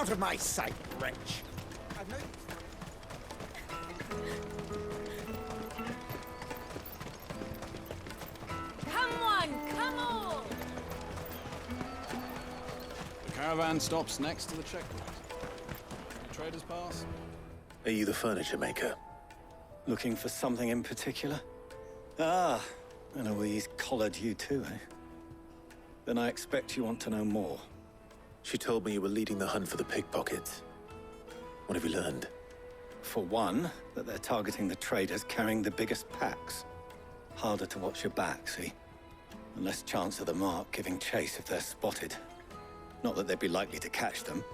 out of my sight, wretch! I've no... Come on, come on! The caravan stops next to the checkpoint. The traders pass. Are you the furniture maker? Looking for something in particular? Ah, Eloise collared you too, eh? Then I expect you want to know more. She told me you were leading the hunt for the pickpockets. What have you learned? For one, that they're targeting the traders carrying the biggest packs. Harder to watch your back, see? And less chance of the mark giving chase if they're spotted. Not that they'd be likely to catch them.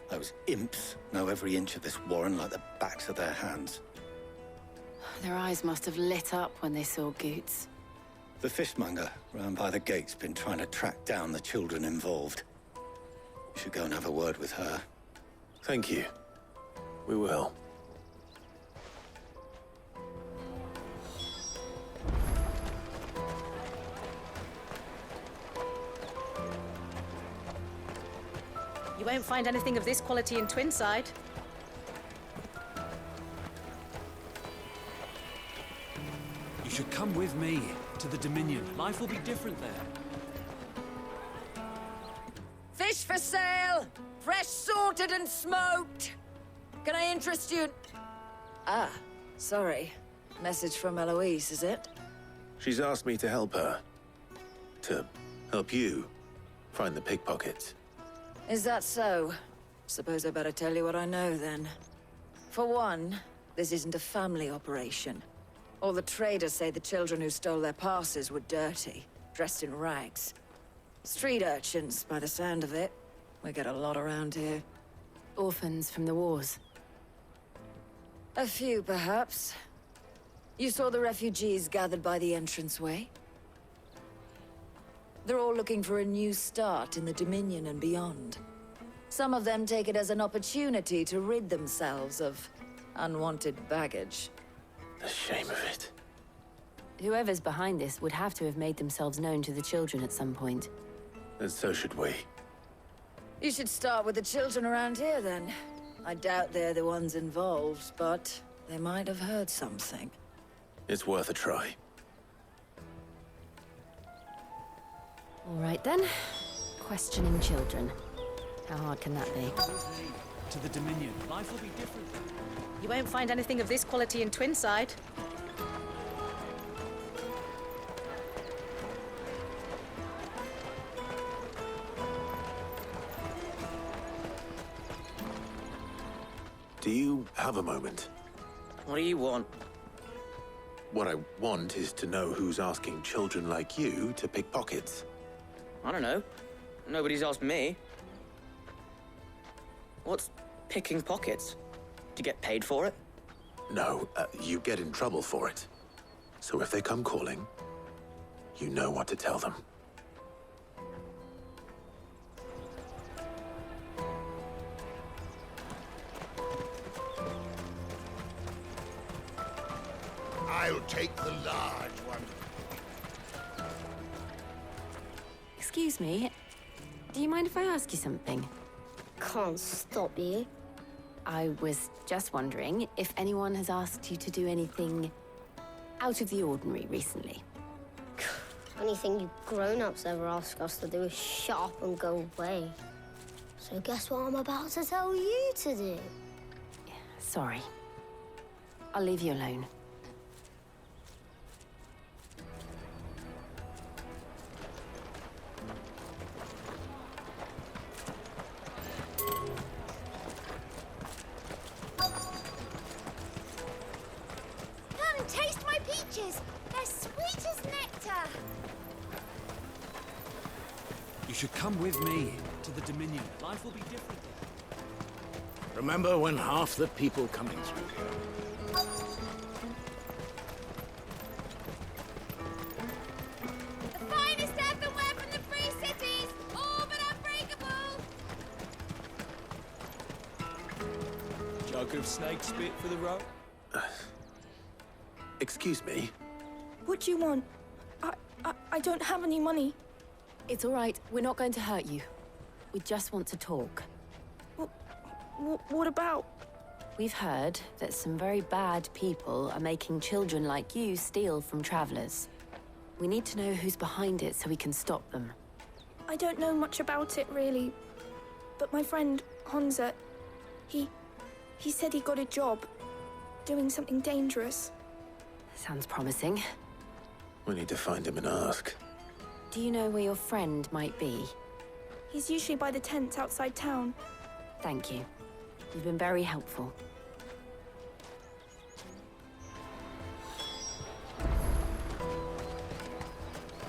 Those imps know every inch of this warren like the backs of their hands. Their eyes must have lit up when they saw Goots. The fishmonger round by the gate's been trying to track down the children involved. You should go and have a word with her. Thank you. We will. You won't find anything of this quality in Twinside. You should come with me to the Dominion. Life will be different there. Fish for sale! Fresh sorted and smoked! Can I interest you? Ah, sorry. Message from Eloise, is it? She's asked me to help her. To help you find the pickpockets. Is that so? Suppose I better tell you what I know, then. For one, this isn't a family operation. All the traders say the children who stole their passes were dirty, dressed in rags. Street urchins, by the sound of it. We get a lot around here. Orphans from the wars. A few, perhaps. You saw the refugees gathered by the entranceway? They're all looking for a new start in the Dominion and beyond. Some of them take it as an opportunity to rid themselves of unwanted baggage. The shame of it. Whoever's behind this would have to have made themselves known to the children at some point. And so should we. You should start with the children around here, then. I doubt they're the ones involved, but they might have heard something. It's worth a try. All right, then. Questioning children. How hard can that be? To the Dominion. Life will be different there. You won't find anything of this quality in Twinside. Do you have a moment? What do you want? What I want is to know who's asking children like you to pick pockets. I don't know. Nobody's asked me. What's picking pockets? Do you get paid for it? No, you get in trouble for it. So if they come calling, you know what to tell them. I'll take the large one. Excuse me. Do you mind if I ask you something? Can't stop you. I was just wondering if anyone has asked you to do anything out of the ordinary recently. Anything you grown-ups ever ask us to do is shut up and go away. So guess what I'm about to tell you to do? Sorry. I'll leave you alone. Taste my peaches! They're sweet as nectar! You should come with me to the Dominion. Life will be different there. Remember when half the people coming through here? The finest earthenware from the Free Cities! All but unbreakable! Jug of snake spit for the road. Excuse me? What do you want? I don't have any money. It's all right. We're not going to hurt you. We just want to talk. What about? We've heard that some very bad people are making children like you steal from travelers. We need to know who's behind it so we can stop them. I don't know much about it, really. But my friend, Honza, he said he got a job doing something dangerous. Sounds promising. We need to find him and ask. Do you know where your friend might be? He's usually by the tents outside town. Thank you. You've been very helpful.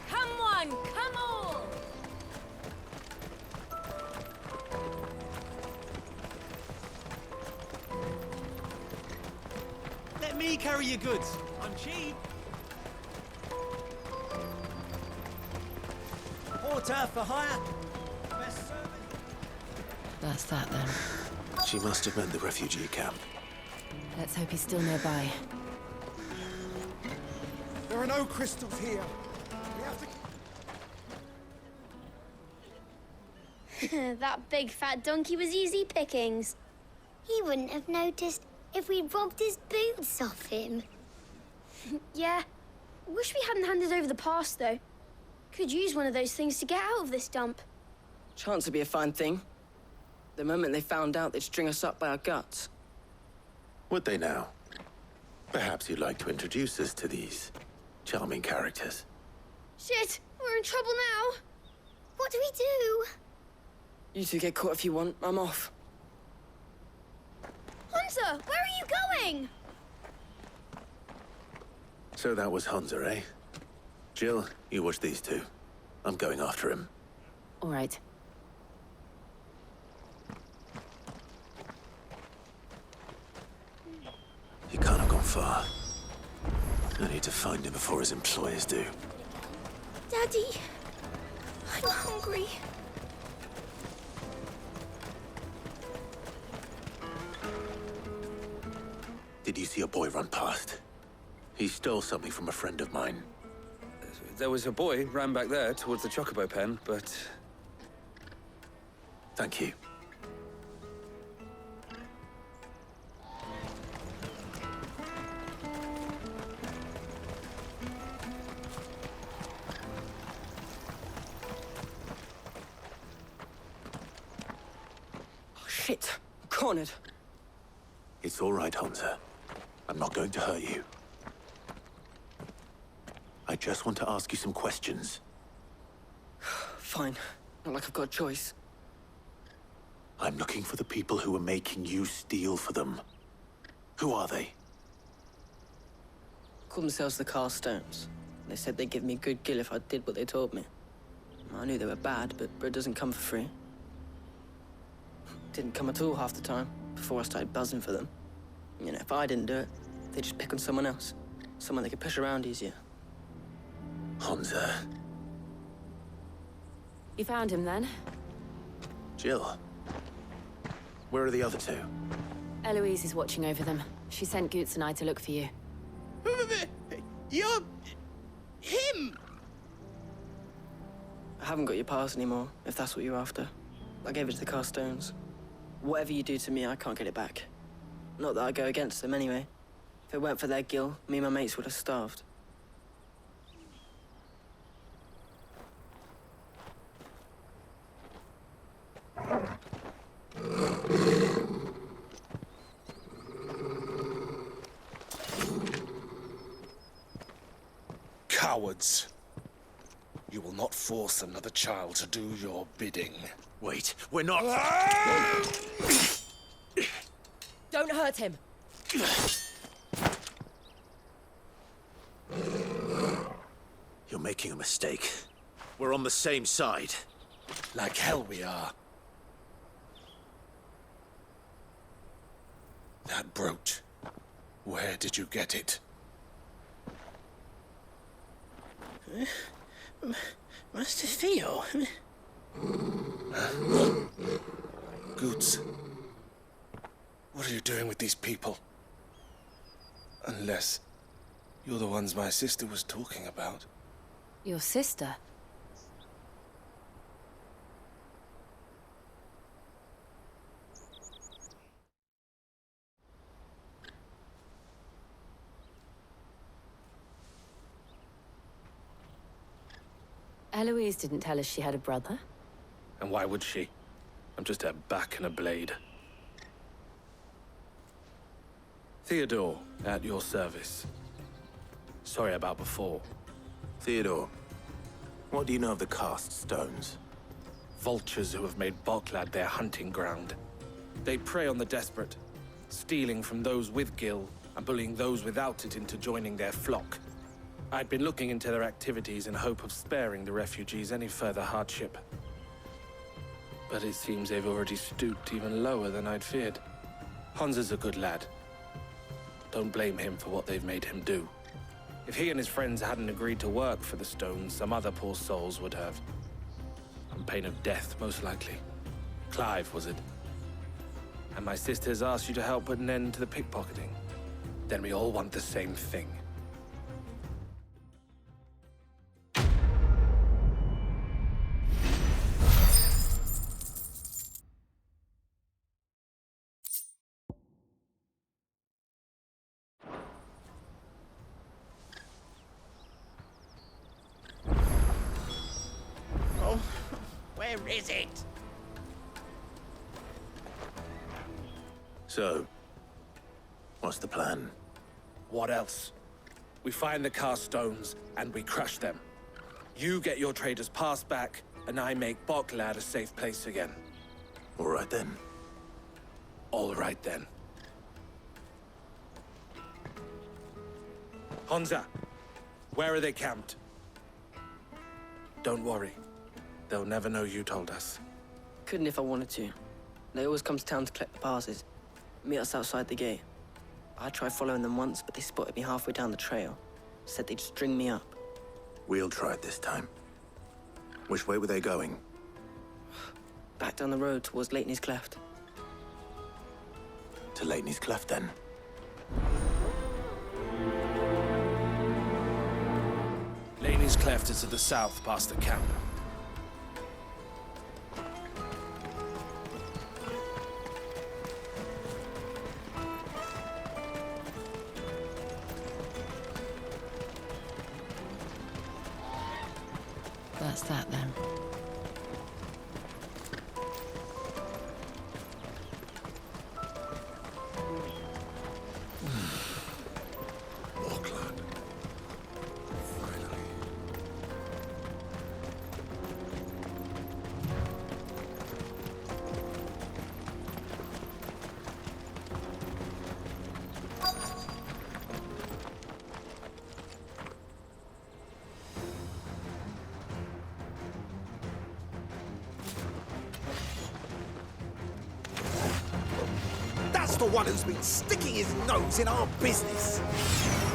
Come on, come on! Let me carry your goods. I'm cheap. Porter for hire. Best service. That's that then. She must have meant the refugee camp. Let's hope he's still nearby. There are no crystals here. We have to... That big fat donkey was easy pickings. He wouldn't have noticed if we'd robbed his boots off him. Yeah. Wish we hadn't handed over the pass, though. Could use one of those things to get out of this dump. Chance would be a fine thing. The moment they found out, they'd string us up by our guts. Would they now? Perhaps you'd like to introduce us to these charming characters. Shit! We're in trouble now! What do we do? You two get caught if you want. I'm off. Hunter, where are you going? So that was Hunter, eh? Jill, you watch these two. I'm going after him. All right. He can't have gone far. I need to find him before his employers do. Daddy, I'm hungry. Did you see a boy run past? He stole something from a friend of mine. There was a boy ran back there towards the chocobo pen, but... Thank you. Oh, shit. I'm cornered. It's all right, Hunter. I'm not going to hurt you. I just want to ask you some questions. Fine. Not like I've got a choice. I'm looking for the people who are making you steal for them. Who are they? Called themselves the Carstones. They said they'd give me a good gill if I did what they told me. I knew they were bad, but bread doesn't come for free. Didn't come at all half the time, before I started buzzing for them. You know, if I didn't do it, they'd just pick on someone else. Someone they could push around easier. Hunter. You found him then? Jill. Where are the other two? Eloise is watching over them. She sent Goots and I to look for you. You're... him! I haven't got your pass anymore, if that's what you're after. I gave it to the Carstones. Whatever you do to me, I can't get it back. Not that I go against them anyway. If it weren't for their gill, me and my mates would have starved. Cowards. You will not force another child to do your bidding. Wait, we're not... Don't hurt him. You're making a mistake. We're on the same side. Like hell we are. That brooch. Where did you get it? Master Theo. Goots. What are you doing with these people? Unless you're the ones my sister was talking about. Your sister? Eloise didn't tell us she had a brother. And why would she? I'm just her back and a blade. Theodore, at your service. Sorry about before. Theodore, what do you know of the cast stones? Vultures who have made Boklad their hunting ground. They prey on the desperate, stealing from those with gil and bullying those without it into joining their flock. I'd been looking into their activities in hope of sparing the refugees any further hardship. But it seems they've already stooped even lower than I'd feared. Hansa's a good lad. Don't blame him for what they've made him do. If he and his friends hadn't agreed to work for the stones, some other poor souls would have. On pain of death, most likely. Clive, was it? And my sisters asked you to help put an end to the pickpocketing. Then we all want the same thing. Oh, where is it? So, what's the plan? What else? We find the cast stones, and we crush them. You get your traders pass back, and I make Boklad a safe place again. All right then. All right then. Hansa, where are they camped? Don't worry. They'll never know you told us. Couldn't if I wanted to. They always come to town to collect the passes. Meet us outside the gate. I tried following them once, but they spotted me halfway down the trail. Said they'd string me up. We'll try it this time. Which way were they going? Back down the road towards Leighton's Cleft. To Leighton's Cleft, then. Laney's Cleft is to the south, past the camp. That's that then. Boklad. Finally. That's the one who's been sticking his nose in our business.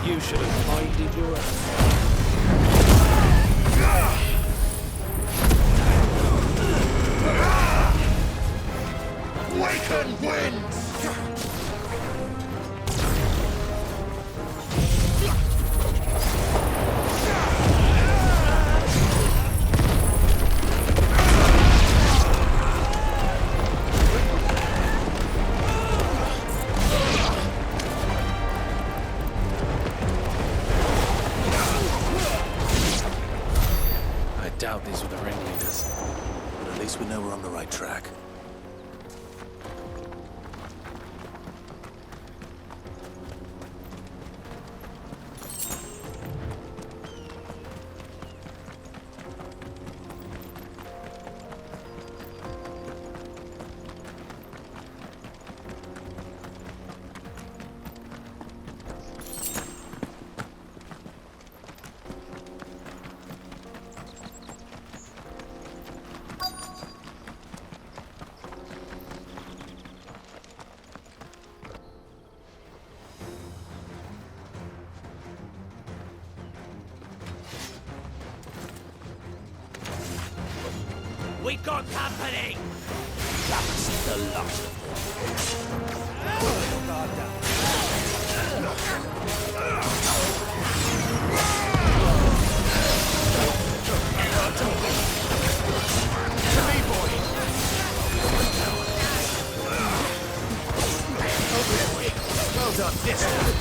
You should have minded your own. Waken wind! I doubt these were the ringleaders. But at least we know we're on the right track. We got company! That's the last Well done, this time.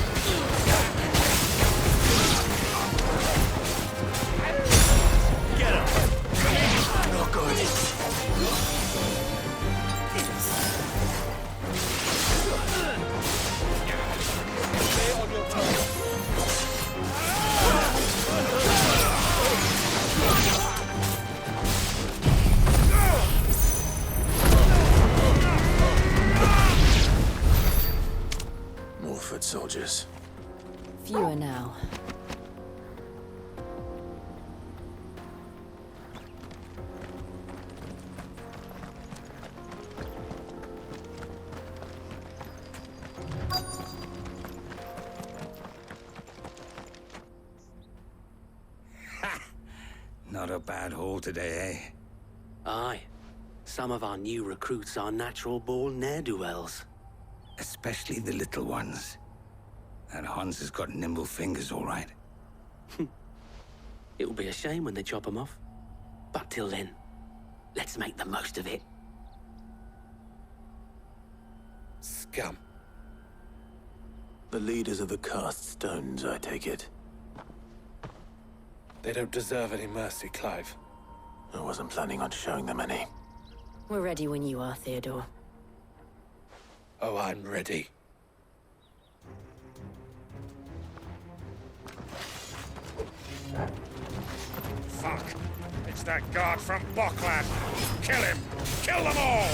Get him! Small-foot soldiers. Fewer now. Not a bad haul today, eh? Aye. Some of our new recruits are natural-born ne'er-do-wells. Especially the little ones. That Hans has got nimble fingers, all right. It'll be a shame when they chop them off. But till then, let's make the most of it. Scum. The leaders of the cast stones, I take it. They don't deserve any mercy, Clive. I wasn't planning on showing them any. We're ready when you are, Theodore. Oh, I'm ready. Fuck! It's that guard from Bocklad! Kill him! Kill them all!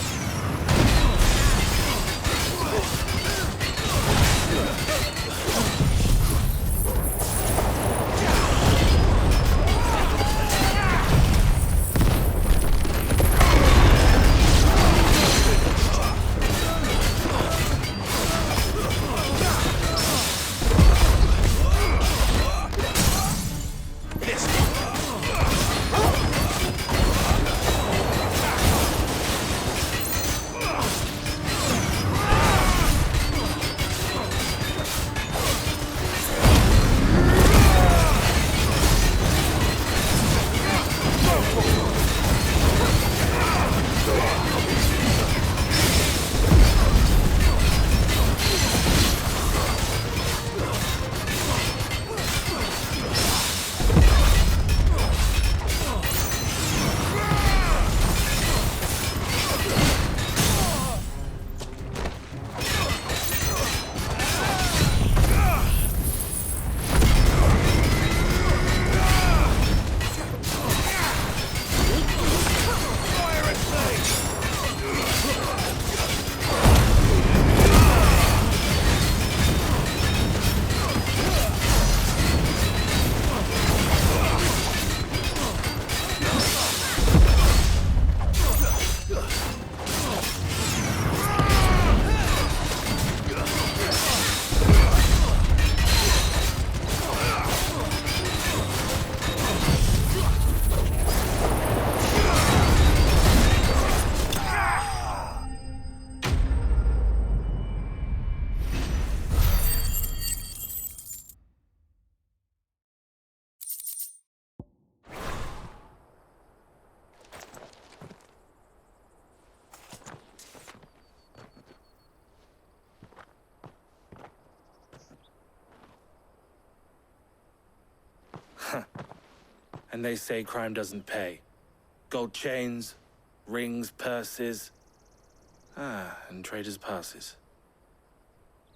And they say crime doesn't pay. Gold chains, rings, purses. And traders' passes.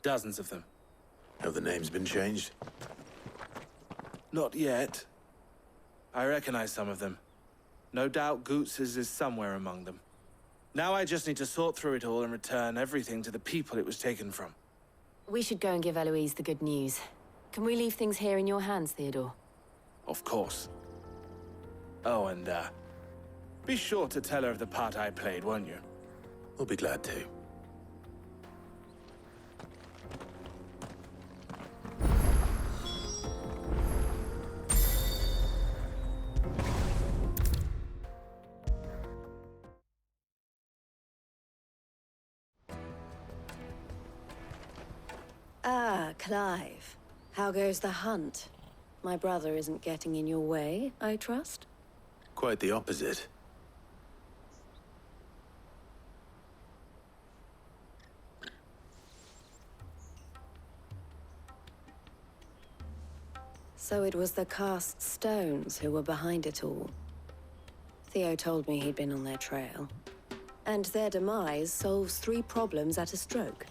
Dozens of them. Have the names been changed? Not yet. I recognize some of them. No doubt Goots's is somewhere among them. Now I just need to sort through it all and return everything to the people it was taken from. We should go and give Eloise the good news. Can we leave things here in your hands, Theodore? Of course. Oh, and, be sure to tell her of the part I played, won't you? We'll be glad to. Ah, Clive. How goes the hunt? My brother isn't getting in your way, I trust? Quite the opposite. So it was the cast stones who were behind it all. Theo told me he'd been on their trail. And their demise solves 3 problems at a stroke.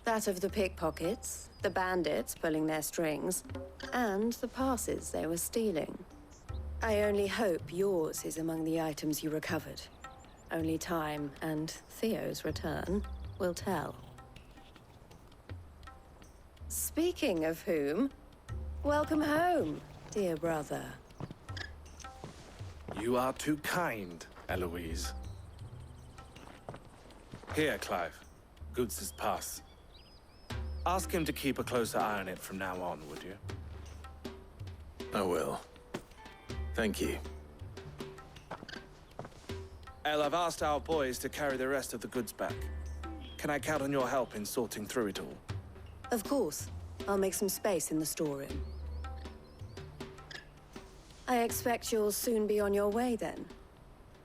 That of the pickpockets, the bandits pulling their strings, and the passes they were stealing. I only hope yours is among the items you recovered. Only time and Theo's return will tell. Speaking of whom, welcome home, dear brother. You are too kind, Eloise. Here, Clive. Goots' pass. Ask him to keep a closer eye on it from now on, would you? I will. Thank you. El, I've asked our boys to carry the rest of the goods back. Can I count on your help in sorting through it all? Of course. I'll make some space in the storeroom. I expect you'll soon be on your way then.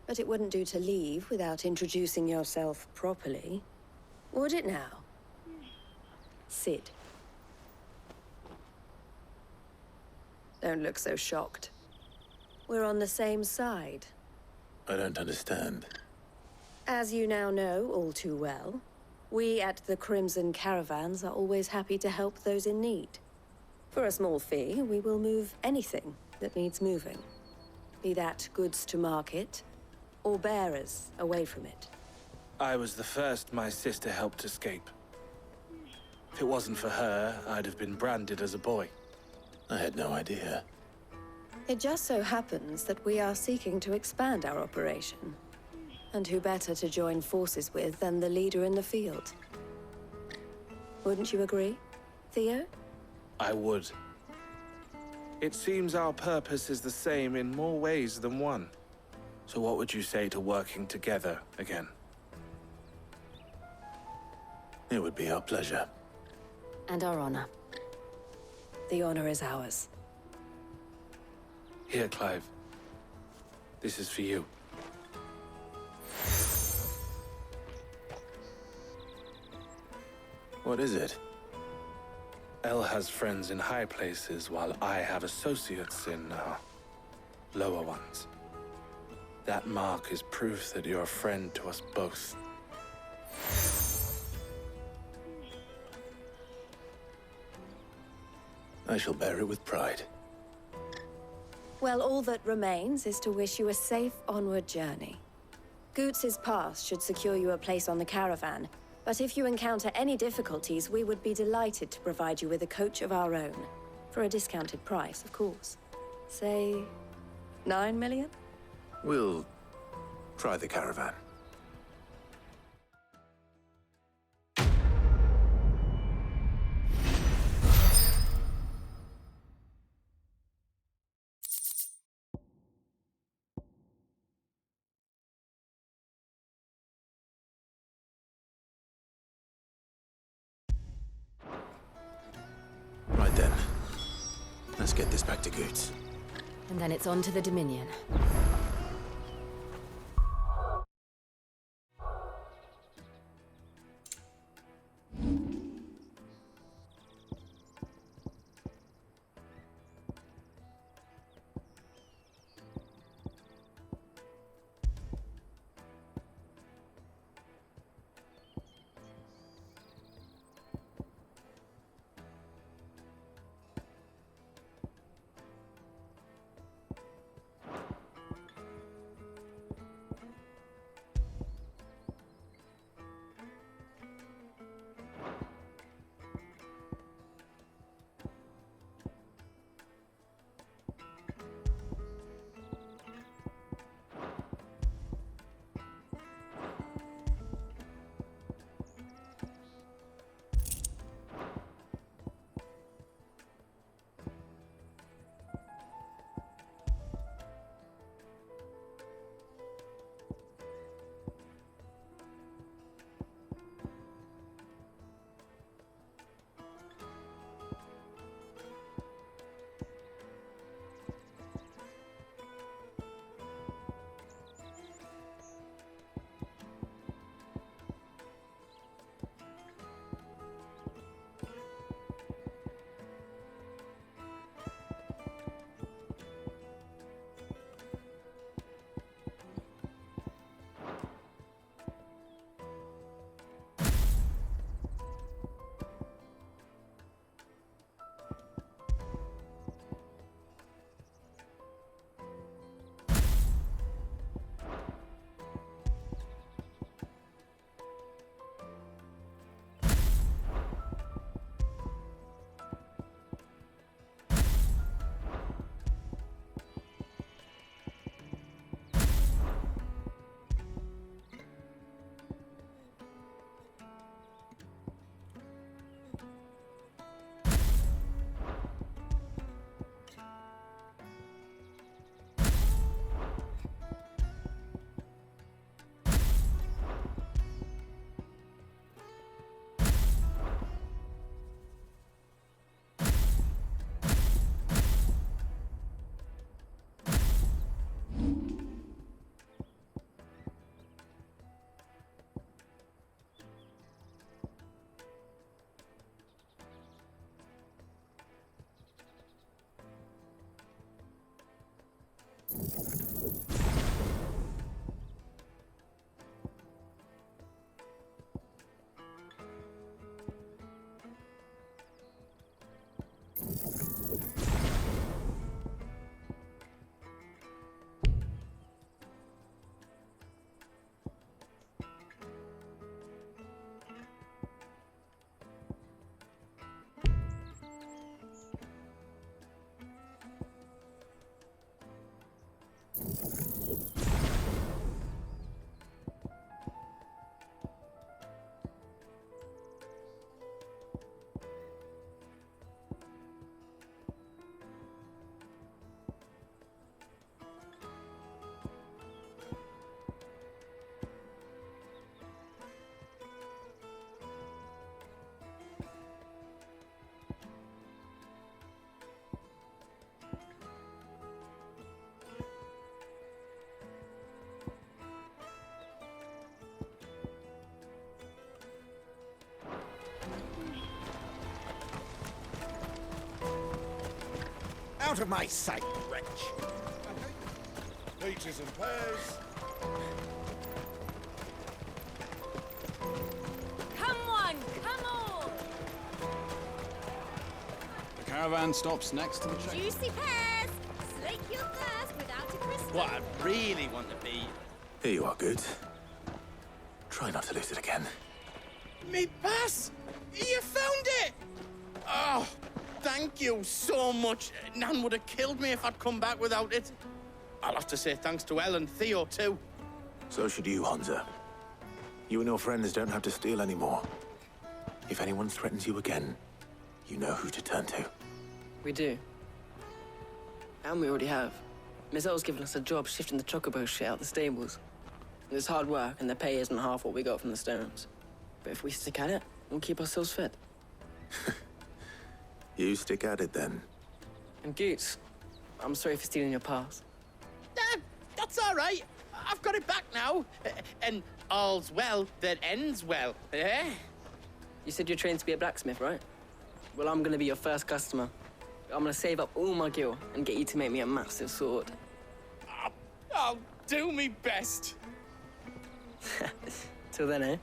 But it wouldn't do to leave without introducing yourself properly. Would it now? Sid. Don't look so shocked. We're on the same side. I don't understand. As you now know all too well, we at the Crimson Caravans are always happy to help those in need. For a small fee, we will move anything that needs moving. Be that goods to market, or bearers away from it. I was the first my sister helped escape. If it wasn't for her, I'd have been branded as a boy. I had no idea. It just so happens that we are seeking to expand our operation. And who better to join forces with than the leader in the field? Wouldn't you agree, Theo? I would. It seems our purpose is the same in more ways than one. So what would you say to working together again? It would be our pleasure. And our honor. The honor is ours. Here, Clive. This is for you. What is it? El has friends in high places, while I have associates in, lower ones. That mark is proof that you're a friend to us both. I shall bear it with pride. Well, all that remains is to wish you a safe onward journey. Goots' pass should secure you a place on the caravan, but if you encounter any difficulties, we would be delighted to provide you with a coach of our own. For a discounted price, of course. Say, 9 million? We'll try the caravan. Right then. Let's get this back to Goots. And then it's on to the Dominion. Out of my sight, wretch! Peaches and pears. Come on, come on! The caravan stops next to the checkpoint. Juicy pears! Slake your thirst without a crystal. What I really want to be. Here you are, Good. Try not to lose it again. Me pass! You found it! Oh, thank you so much. Nan would have killed me if I'd come back without it. I'll have to say thanks to Elle and Theo, too. So should you, Hansa. You and your friends don't have to steal anymore. If anyone threatens you again, you know who to turn to. We do. And we already have. Miss Elle's given us a job shifting the chocobo shit out the stables. It's hard work, and the pay isn't half what we got from the Stones. But if we stick at it, we'll keep ourselves fit. You stick at it, then. And Goots, I'm sorry for stealing your pass. That's all right. I've got it back now. And all's well that ends well, eh? You said you're trained to be a blacksmith, right? Well, I'm gonna be your first customer. I'm gonna save up all my gil and get you to make me a massive sword. I'll do me best. Till then, eh?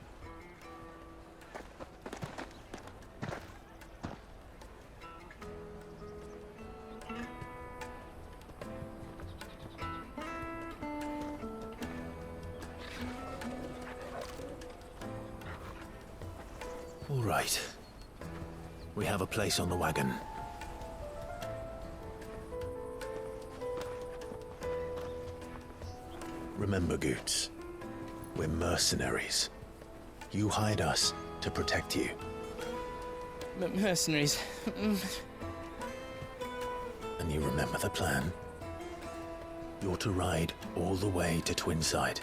All right. We have a place on the wagon. Remember, Goots, we're mercenaries. You hired us to protect you. Mercenaries. And you remember the plan? You're to ride all the way to Twinside.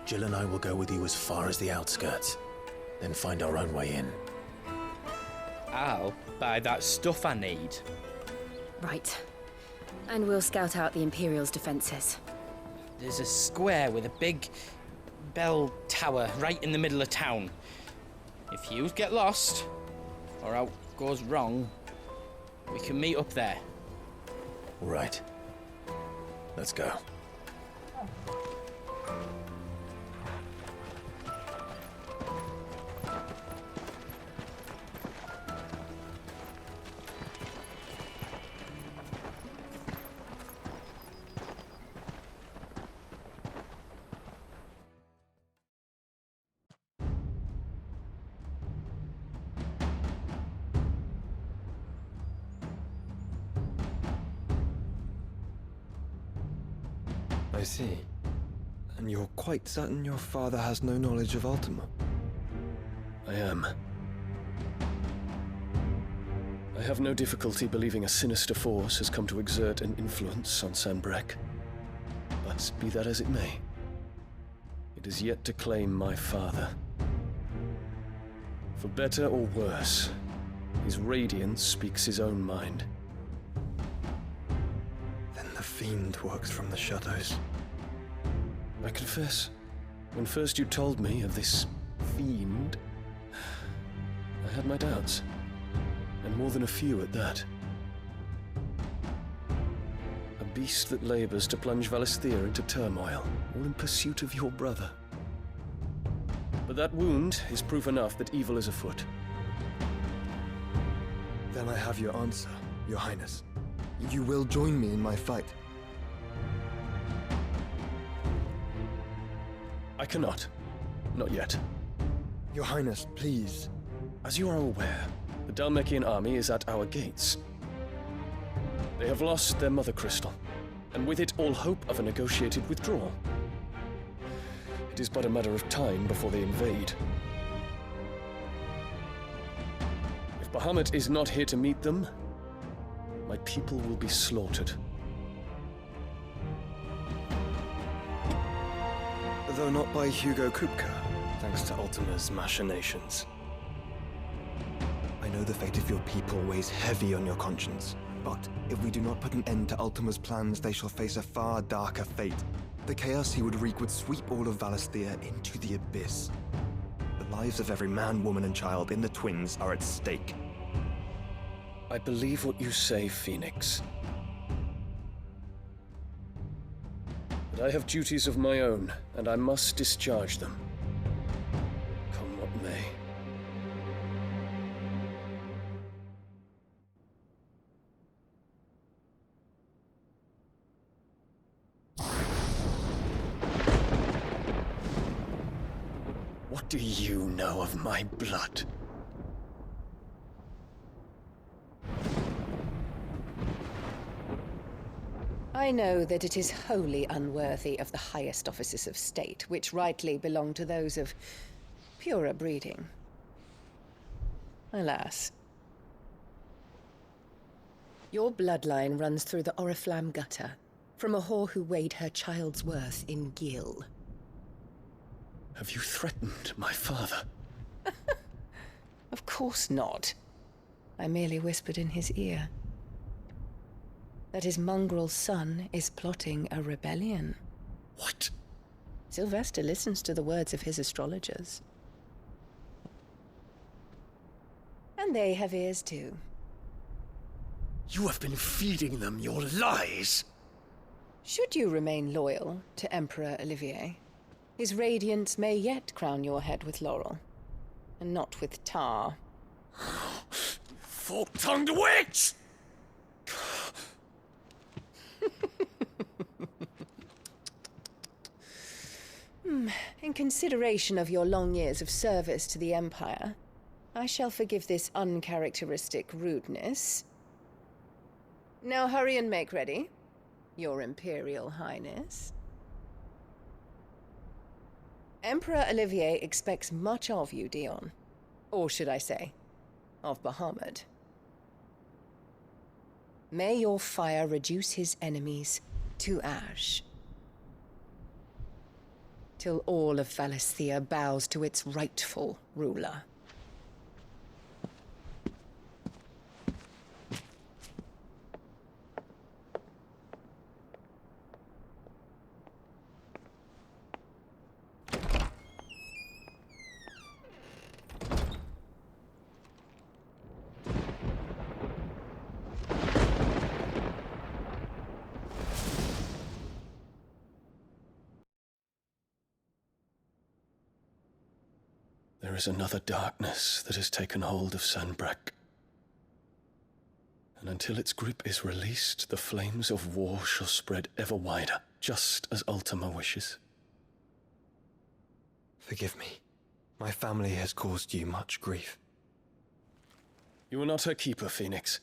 Jill and I will go with you as far as the outskirts, then find our own way in. I'll buy that stuff I need. Right. And we'll scout out the Imperial's defenses. There's a square with a big bell tower right in the middle of town. If you get lost, or out goes wrong, we can meet up there. All right. Let's go. I see. And you're quite certain your father has no knowledge of Ultima? I am. I have no difficulty believing a sinister force has come to exert an influence on Sanbreque. But be that as it may, it is yet to claim my father. For better or worse, his radiance speaks his own mind. Then the fiend works from the shadows. I confess, when first you told me of this fiend, I had my doubts, and more than a few at that. A beast that labors to plunge Valisthea into turmoil, all in pursuit of your brother. But that wound is proof enough that evil is afoot. Then I have your answer, Your Highness. You will join me in my fight. I cannot. Not yet. Your Highness, please. As you are aware, the Dhalmekian army is at our gates. They have lost their mother crystal, and with it all hope of a negotiated withdrawal. It is but a matter of time before they invade. If Bahamut is not here to meet them, my people will be slaughtered. Though not by Hugo Kupka, thanks to Ultima's machinations. I know the fate of your people weighs heavy on your conscience, but if we do not put an end to Ultima's plans, they shall face a far darker fate. The chaos he would wreak would sweep all of Valisthea into the abyss. The lives of every man, woman, and child in the Twins are at stake. I believe what you say, Phoenix. But I have duties of my own, and I must discharge them. Come what may. What do you know of my blood? I know that it is wholly unworthy of the highest offices of state, which rightly belong to those of purer breeding. Alas. Your bloodline runs through the Oriflamme gutter, from a whore who weighed her child's worth in gill. Have you threatened my father? Of course not. I merely whispered in his ear that his mongrel son is plotting a rebellion. What? Sylvester listens to the words of his astrologers. And they have ears too. You have been feeding them your lies! Should you remain loyal to Emperor Olivier, his radiance may yet crown your head with laurel, and not with tar. Fork-tongued witch! In consideration of your long years of service to the Empire, I shall forgive this uncharacteristic rudeness. Now hurry and make ready, Your Imperial Highness. Emperor Olivier expects much of you, Dion. Or should I say, of Bahamut. May your fire reduce his enemies to ash, till all of Valisthea bows to its rightful ruler. There is another darkness that has taken hold of Sanbreque. And until its grip is released, the flames of war shall spread ever wider, just as Ultima wishes. Forgive me. My family has caused you much grief. You are not her keeper, Phoenix.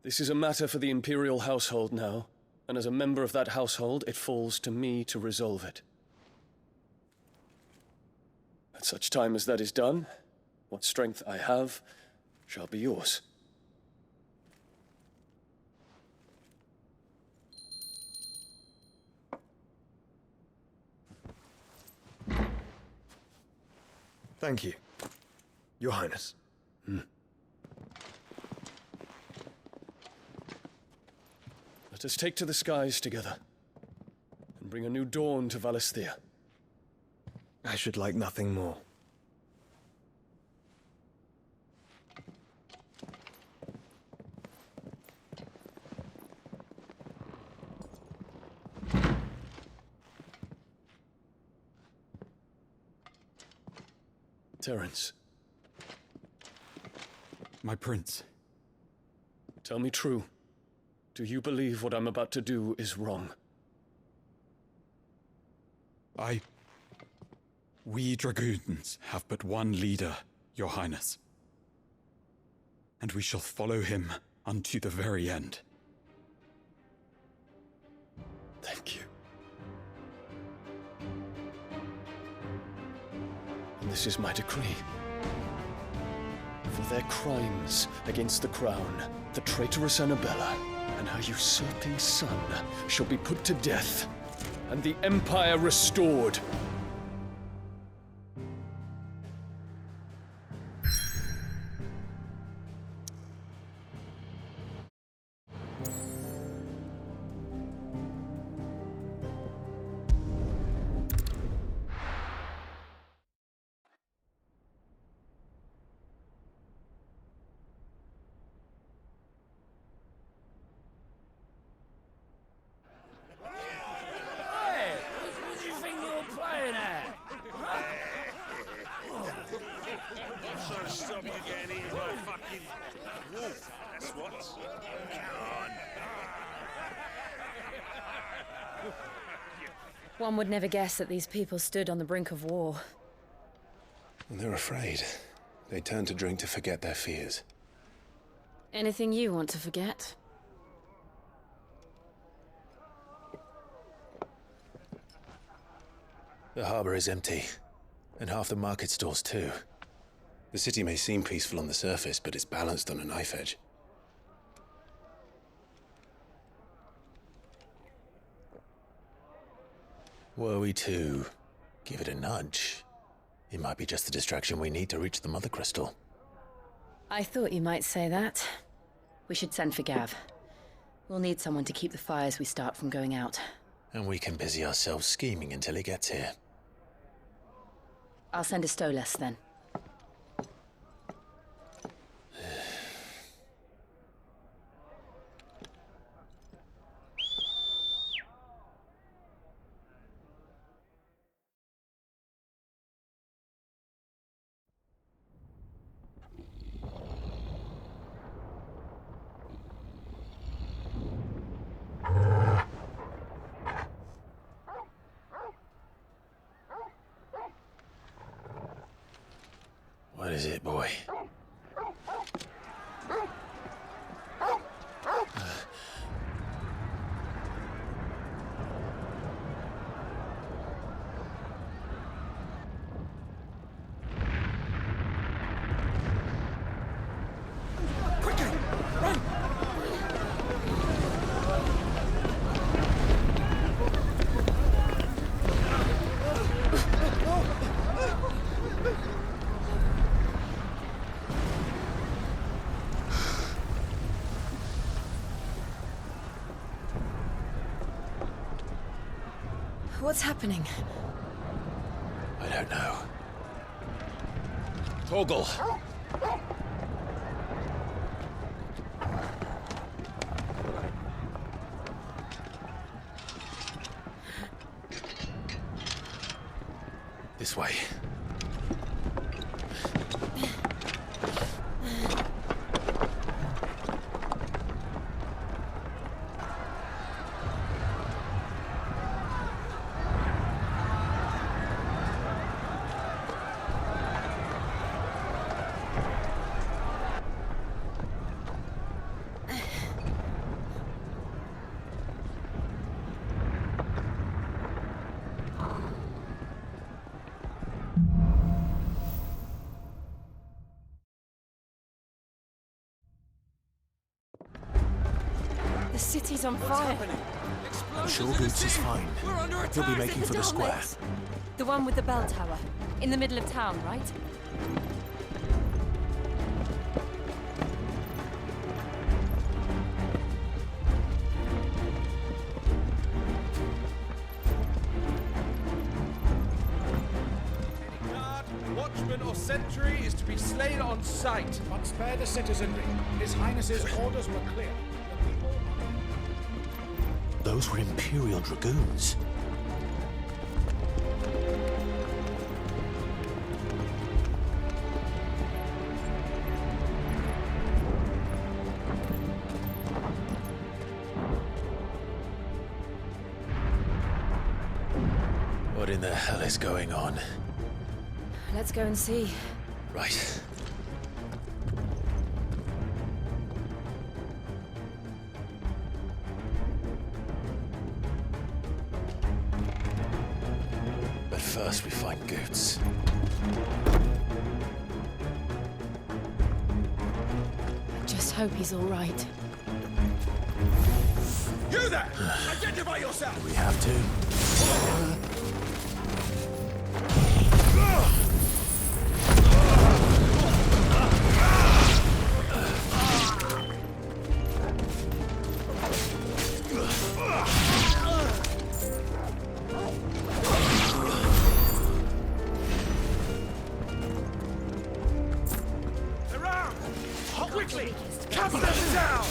This is a matter for the Imperial household now, and as a member of that household, it falls to me to resolve it. At such time as that is done, what strength I have shall be yours. Thank you, Your Highness. Let us take to the skies together, and bring a new dawn to Valisthea. I should like nothing more. Terence. My prince. Tell me true. Do you believe what I'm about to do is wrong? We dragoons have but one leader, Your Highness. And we shall follow him unto the very end. Thank you. And this is my decree. For their crimes against the crown, the traitorous Annabella and her usurping son shall be put to death, and the Empire restored. That's what. One would never guess that these people stood on the brink of war. They're afraid. They turn to drink to forget their fears. Anything you want to forget? The harbor is empty, and half the market stalls too. The city may seem peaceful on the surface, but it's balanced on a knife edge. Were we to give it a nudge, it might be just the distraction we need to reach the Mother Crystal. I thought you might say that. We should send for Gav. We'll need someone to keep the fires we start from going out. And we can busy ourselves scheming until he gets here. I'll send a Stolas then. What is it, boy? What's happening? I don't know. Torgal! This way. The city's on fire. I'm sure Boots is fine. He'll be making for the square. The one with the bell tower. In the middle of town, right? Watchman or sentry is to be slain on sight. But spare the citizenry. His Highness's orders were clear. Those were Imperial Dragoons. What in the hell is going on? Let's go and see. Right. But first we find Goots. Just hope he's all right. You there! Identify yourself! Do we have to? Quickly! Cast them down!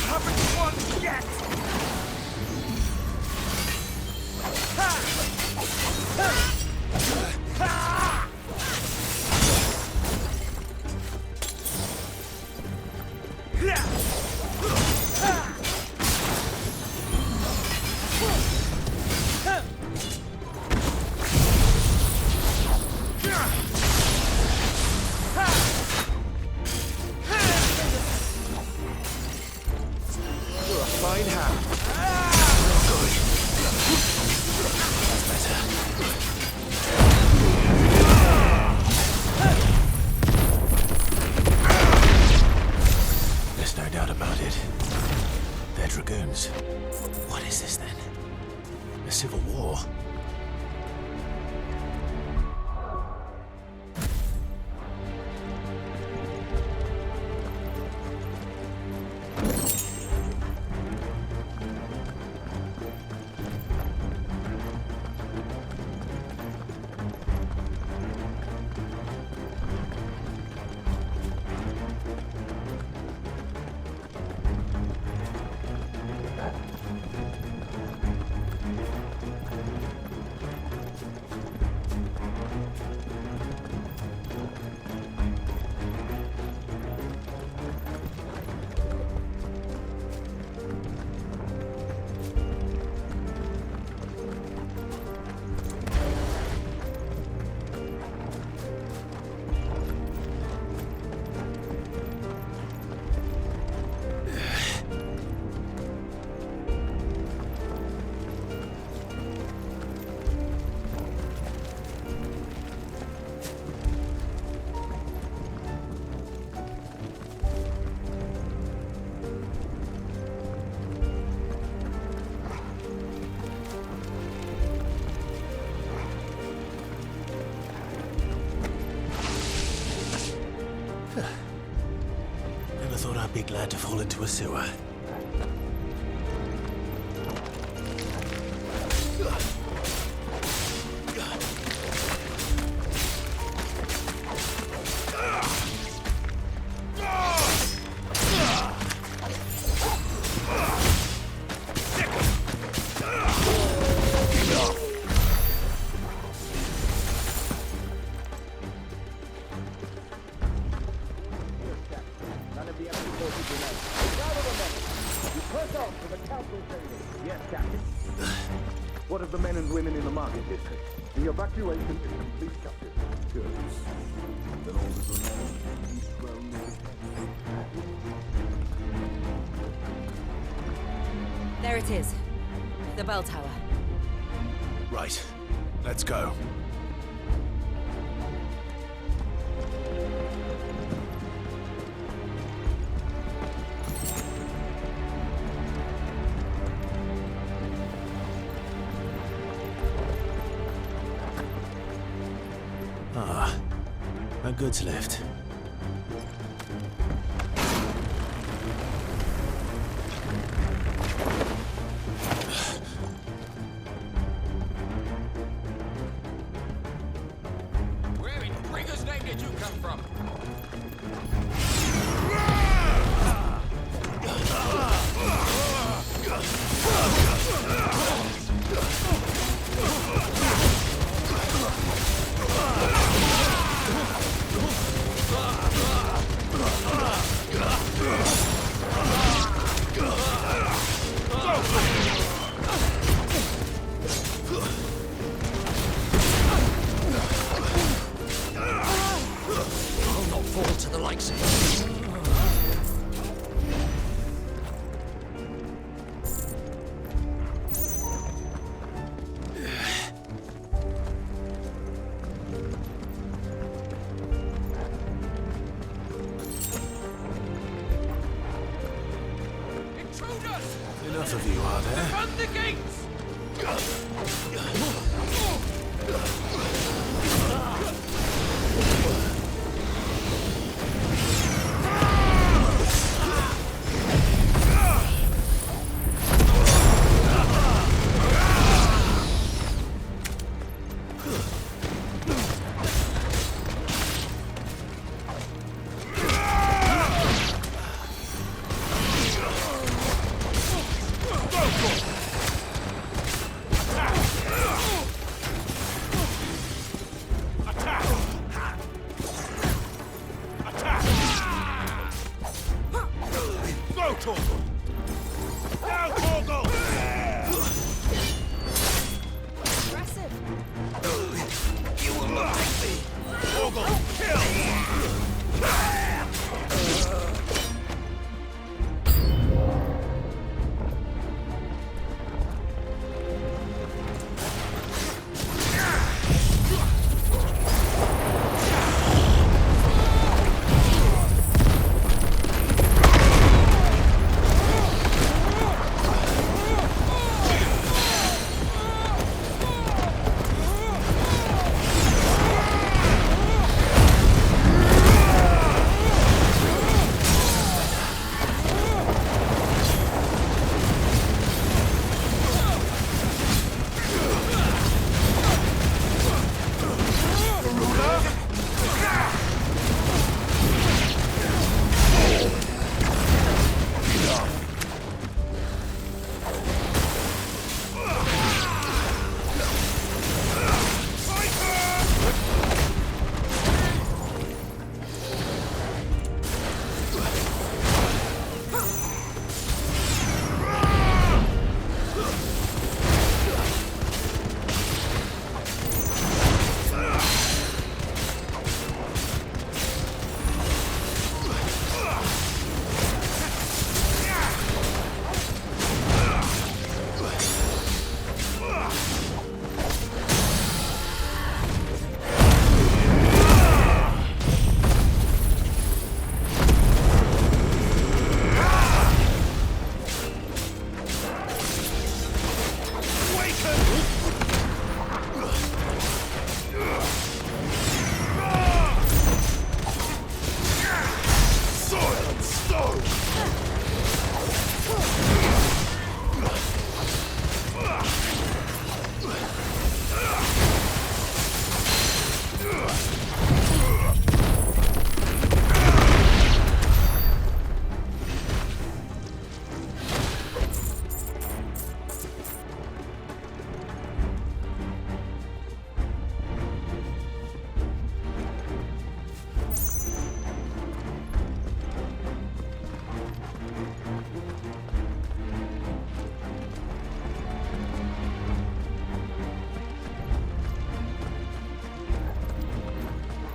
Haven't won yet! Fine hand. Good. That's better. There's no doubt about it. They're dragoons. What is this then? A civil war? Never thought I'd be glad to fall into a sewer. What of the men and women in the market district? The evacuation is complete, Captain. Good. Then all that remains is well known. There it is. The bell tower. Right. Let's go. Ah, no goods left. Where in Brigger's name did you come from? I'll not fall to the likes of you. Intruders! Enough of you, are there? Defend the gates! Double kill!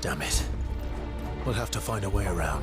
Damn it. We'll have to find a way around.